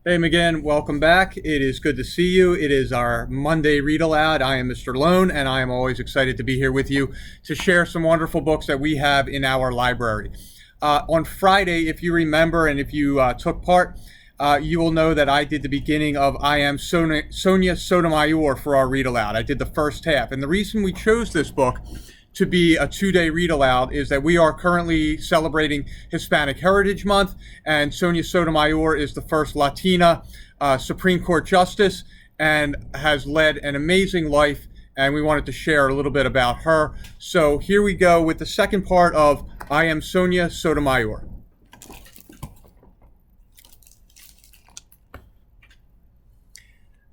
Hey, again, welcome back. It is good to see you. It is our Monday read aloud. I am Mr. Lohn, and I am always excited to be here with you to share some wonderful books that we have in our library. On Friday, if you remember and if you took part, you will know that I did the beginning of I Am Sonia Sotomayor for our read aloud. I did the first half. And the reason we chose this book to be a 2-day read aloud is that we are currently celebrating Hispanic Heritage Month, and Sonia Sotomayor is the first Latina Supreme Court Justice and has led an amazing life, and we wanted to share a little bit about her. So here we go with the second part of I Am Sonia Sotomayor.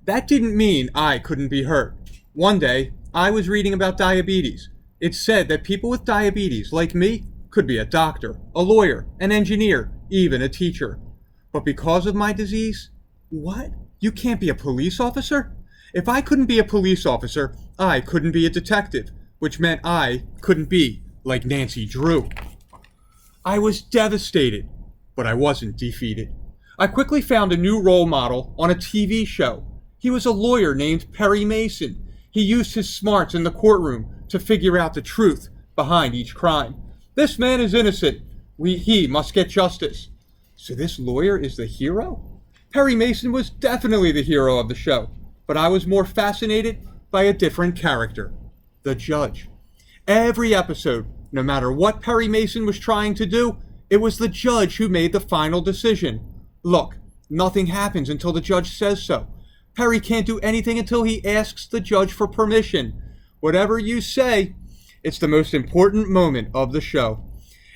That didn't mean I couldn't be hurt. One day, I was reading about diabetes. It said that people with diabetes, like me, could be a doctor, a lawyer, an engineer, even a teacher. But because of my disease, what? You can't be a police officer? If I couldn't be a police officer, I couldn't be a detective, which meant I couldn't be like Nancy Drew. I was devastated, but I wasn't defeated. I quickly found a new role model on a TV show. He was a lawyer named Perry Mason. He used his smarts in the courtroom to figure out the truth behind each crime. This man is innocent. He must get justice. So this lawyer is the hero? Perry Mason was definitely the hero of the show, but I was more fascinated by a different character, the judge. Every episode, no matter what Perry Mason was trying to do, it was the judge who made the final decision. Look, nothing happens until the judge says so. Perry can't do anything until he asks the judge for permission. Whatever you say, it's the most important moment of the show.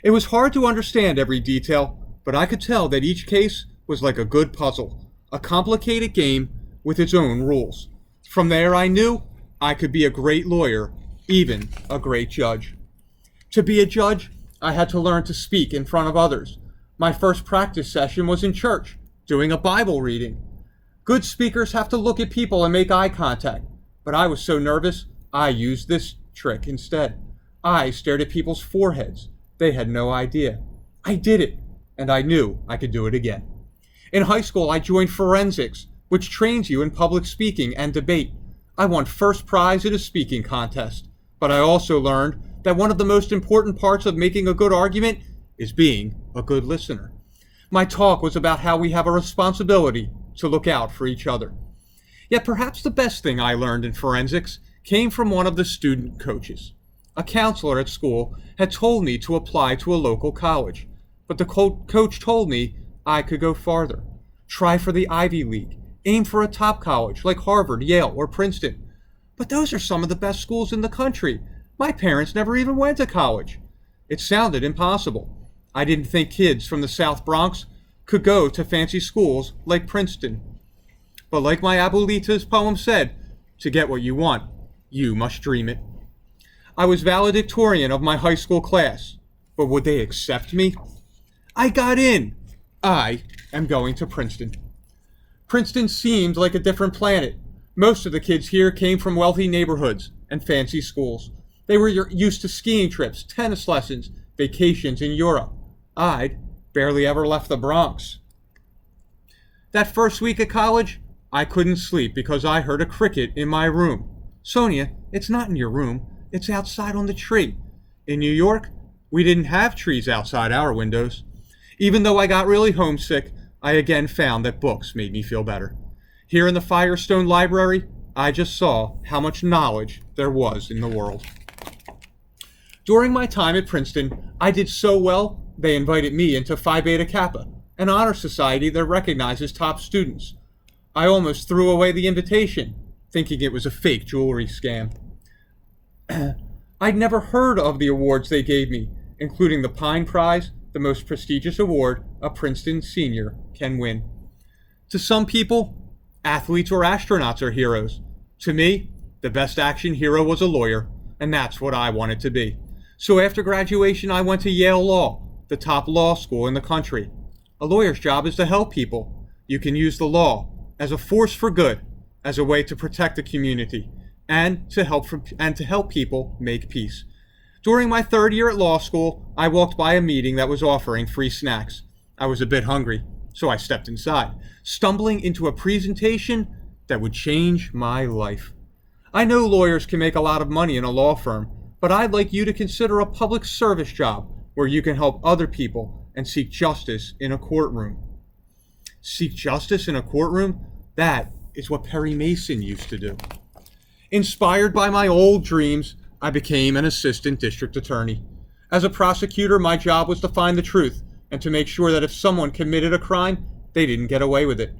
It was hard to understand every detail, but I could tell that each case was like a good puzzle, a complicated game with its own rules. From there, I knew I could be a great lawyer, even a great judge. To be a judge, I had to learn to speak in front of others. My first practice session was in church, doing a Bible reading. Good speakers have to look at people and make eye contact, but I was so nervous, I used this trick instead. I stared at people's foreheads. They had no idea. I did it, and I knew I could do it again. In high school, I joined forensics, which trains you in public speaking and debate. I won first prize in a speaking contest, but I also learned that one of the most important parts of making a good argument is being a good listener. My talk was about how we have a responsibility to look out for each other. Yet perhaps the best thing I learned in forensics came from one of the student coaches. A counselor at school had told me to apply to a local college, but the coach told me I could go farther. Try for the Ivy League, aim for a top college like Harvard, Yale, or Princeton. But those are some of the best schools in the country. My parents never even went to college. It sounded impossible. I didn't think kids from the South Bronx could go to fancy schools like Princeton. But like my abuelita's poem said, to get what you want, you must dream it. I was valedictorian of my high school class, but would they accept me? I got in. I am going to Princeton. Princeton seemed like a different planet. Most of the kids here came from wealthy neighborhoods and fancy schools. They were used to skiing trips, tennis lessons, vacations in Europe. I'd barely ever left the Bronx. That first week at college, I couldn't sleep because I heard a cricket in my room. Sonia, it's not in your room. It's outside on the tree. In New York, we didn't have trees outside our windows. Even though I got really homesick, I again found that books made me feel better. Here in the Firestone Library, I just saw how much knowledge there was in the world. During my time at Princeton, I did so well, they invited me into Phi Beta Kappa, an honor society that recognizes top students. I almost threw away the invitation, thinking it was a fake jewelry scam. I'd never heard of the awards they gave me, including the Pine Prize, the most prestigious award a Princeton senior can win. To some people, athletes or astronauts are heroes. To me, the best action hero was a lawyer, and that's what I wanted to be. So after graduation, I went to Yale Law, the top law school in the country. A lawyer's job is to help people. You can use the law as a force for good, as a way to protect the community, and to help people make peace. During my third year at law school, I walked by a meeting that was offering free snacks. I was a bit hungry, so I stepped inside, stumbling into a presentation that would change my life. I know lawyers can make a lot of money in a law firm, but I'd like you to consider a public service job where you can help other people and seek justice in a courtroom. Seek justice in a courtroom? That is what Perry Mason used to do. Inspired by my old dreams, I became an assistant district attorney. As a prosecutor, my job was to find the truth and to make sure that if someone committed a crime, they didn't get away with it.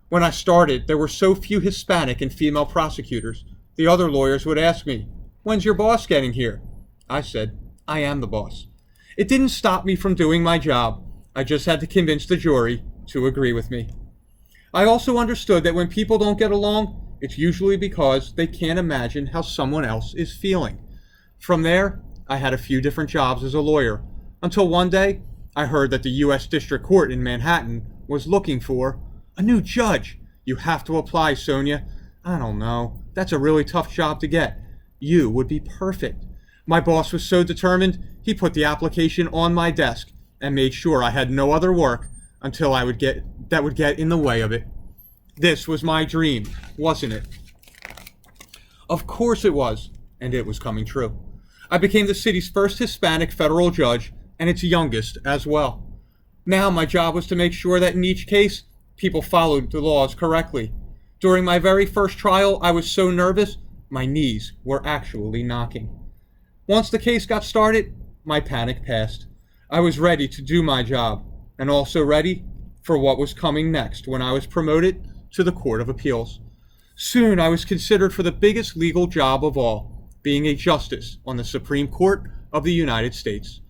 When I started, there were so few Hispanic and female prosecutors. The other lawyers would ask me, "When's your boss getting here?" I said, "I am the boss." It didn't stop me from doing my job. I just had to convince the jury to agree with me. I also understood that when people don't get along, it's usually because they can't imagine how someone else is feeling. From there, I had a few different jobs as a lawyer, until one day, I heard that the U.S. District Court in Manhattan was looking for a new judge. "You have to apply, Sonia." "I don't know. That's a really tough job to get." "You would be perfect." My boss was so determined, he put the application on my desk and made sure I had no other work until that would get in the way of it. This was my dream, wasn't it? Of course it was, and it was coming true. I became the city's first Hispanic federal judge and its youngest as well. Now my job was to make sure that in each case, people followed the laws correctly. During my very first trial, I was so nervous, my knees were actually knocking. Once the case got started, my panic passed. I was ready to do my job, and also ready for what was coming next when I was promoted to the Court of Appeals. Soon I was considered for the biggest legal job of all, being a justice on the Supreme Court of the United States.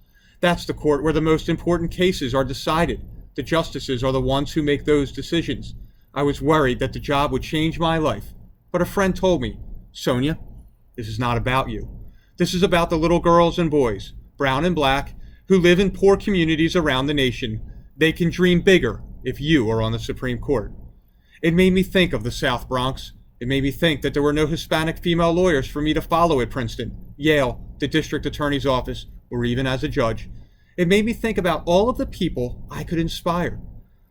That's the court where the most important cases are decided. The justices are the ones who make those decisions. I was worried that the job would change my life, but a friend told me, "Sonia, this is not about you. This is about the little girls and boys, brown and black, who live in poor communities around the nation. They can dream bigger if you are on the Supreme Court." It made me think of the South Bronx. It made me think that there were no Hispanic female lawyers for me to follow at Princeton, Yale, the district attorney's office, or even as a judge. It made me think about all of the people I could inspire.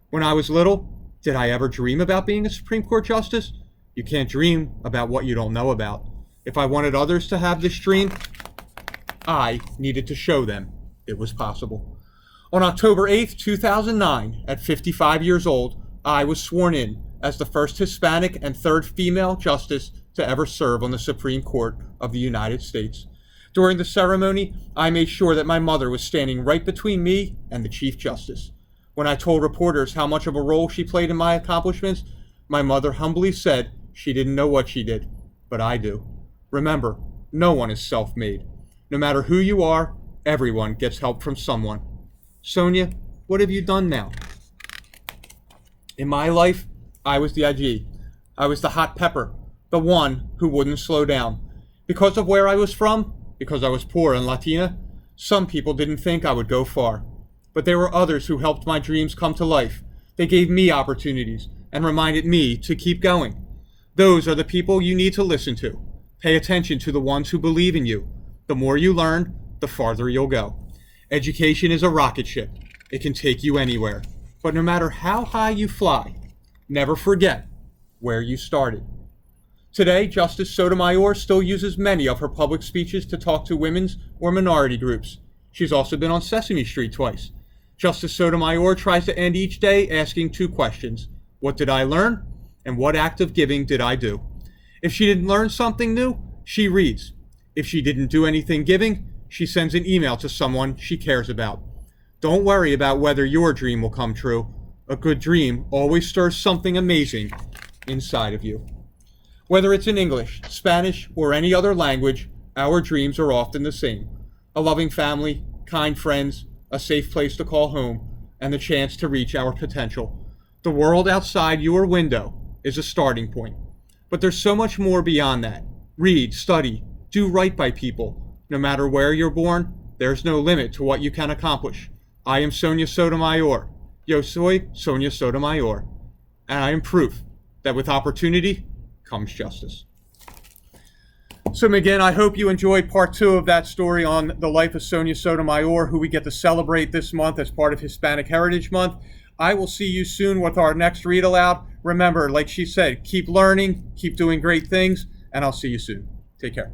When I was little, did I ever dream about being a Supreme Court justice? You can't dream about what you don't know about. If I wanted others to have this dream, I needed to show them it was possible. On October 8th, 2009, at 55 years old, I was sworn in as the first Hispanic and third female justice to ever serve on the Supreme Court of the United States. During the ceremony, I made sure that my mother was standing right between me and the Chief Justice. When I told reporters how much of a role she played in my accomplishments, my mother humbly said she didn't know what she did, but I do. Remember, no one is self-made. No matter who you are, everyone gets help from someone. Sonia, what have you done now? In my life, I was the IG. I was the hot pepper, the one who wouldn't slow down. Because of where I was from, because I was poor and Latina, some people didn't think I would go far. But there were others who helped my dreams come to life. They gave me opportunities and reminded me to keep going. Those are the people you need to listen to. Pay attention to the ones who believe in you. The more you learn, the farther you'll go. Education is a rocket ship. It can take you anywhere. But no matter how high you fly, never forget where you started. Today, Justice Sotomayor still uses many of her public speeches to talk to women's or minority groups. She's also been on Sesame Street twice. Justice Sotomayor tries to end each day asking two questions. What did I learn? And what act of giving did I do? If she didn't learn something new, she reads. If she didn't do anything giving, she sends an email to someone she cares about. Don't worry about whether your dream will come true. A good dream always stirs something amazing inside of you. Whether it's in English, Spanish, or any other language, our dreams are often the same. A loving family, kind friends, a safe place to call home, and the chance to reach our potential. The world outside your window is a starting point. But there's so much more beyond that. Read, study, do right by people. No matter where you're born, there's no limit to what you can accomplish. I am Sonia Sotomayor. Yo soy Sonia Sotomayor. And I am proof that with opportunity comes justice. So again, I hope you enjoyed part 2 of that story on the life of Sonia Sotomayor, who we get to celebrate this month as part of Hispanic Heritage Month. I will see you soon with our next read aloud. Remember, like she said, keep learning, keep doing great things, and I'll see you soon. Take care.